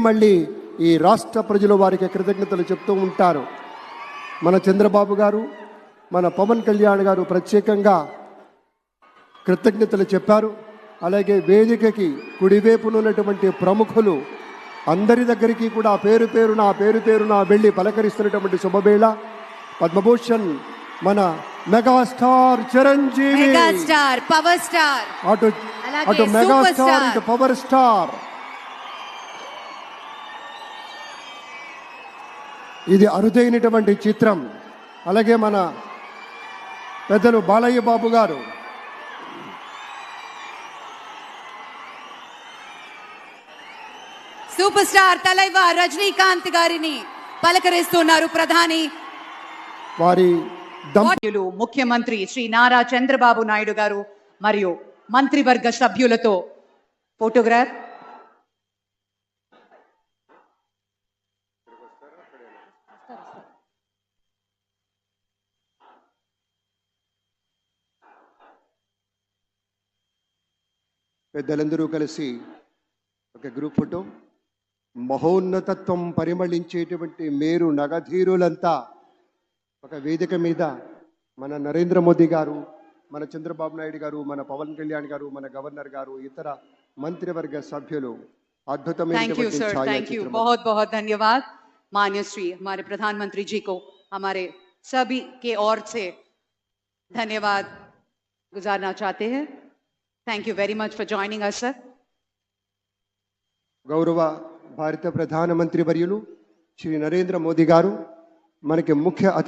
మళ్ళీ ఈ రాష్ట్ర ప్రజలు వారికి కృతజ్ఞతలు చెప్తూ ఉంటారు. మన చంద్రబాబు గారు, మన పవన్ కళ్యాణ్ గారు ప్రత్యేకంగా కృతజ్ఞతలు చెప్పారు. అలాగే వేదికకి కుడివైపునున్నటువంటి ప్రముఖులు అందరి దగ్గరికి కూడా పేరు పేరున వెళ్ళి పలకరిస్తున్నటువంటి శుభవేళ. పద్మభూషణ్ మన megastar Chiranjeevi, megastar power star, అటు మెగాస్టార్ ఇటు పవర్ స్టార్. ఇది అరుదైనటువంటి చిత్రం. అలాగే మన పెద్దలు బాలయ్య బాబు గారు, సూపర్ స్టార్ తలైవార్ రజనీకాంత్ గారిని పలకరిస్తున్నారు ప్రధాని. వారి దంపతులు ముఖ్యమంత్రి శ్రీ నారా చంద్రబాబు నాయుడు గారు మరియు మంత్రివర్గ సభ్యులతో ఫోటోగ్రాఫ్. పెద్దలందరూ కలిసి ఒక గ్రూప్ ఫోటో. మహోన్నతత్వం పరిమళించేటువంటి మేరు నగధీరులంతా ఒక వేదిక మీద మన నరేంద్ర మోదీ గారు, మన చంద్రబాబు నాయుడు గారు, మన పవన్ కళ్యాణ్ గారు, మన గవర్నర్ గారు, ఇతర మంత్రివర్గ సభ్యులు అద్భుతమైనటువంటి ఛాయాచిత్రం. बहुत बहुत धन्यवाद माननीय श्री हमारे प्रधानमंत्री जी को हमारे सभी के ओर से धन्यवाद गुजारना चाहते हैं. Thank you very much for joining us, sir. గౌరవ భారత ప్రధానమంత్రి వర్యులు శ్రీ నరేంద్ర మోదీ గారు మనకి ముఖ్య అతిథి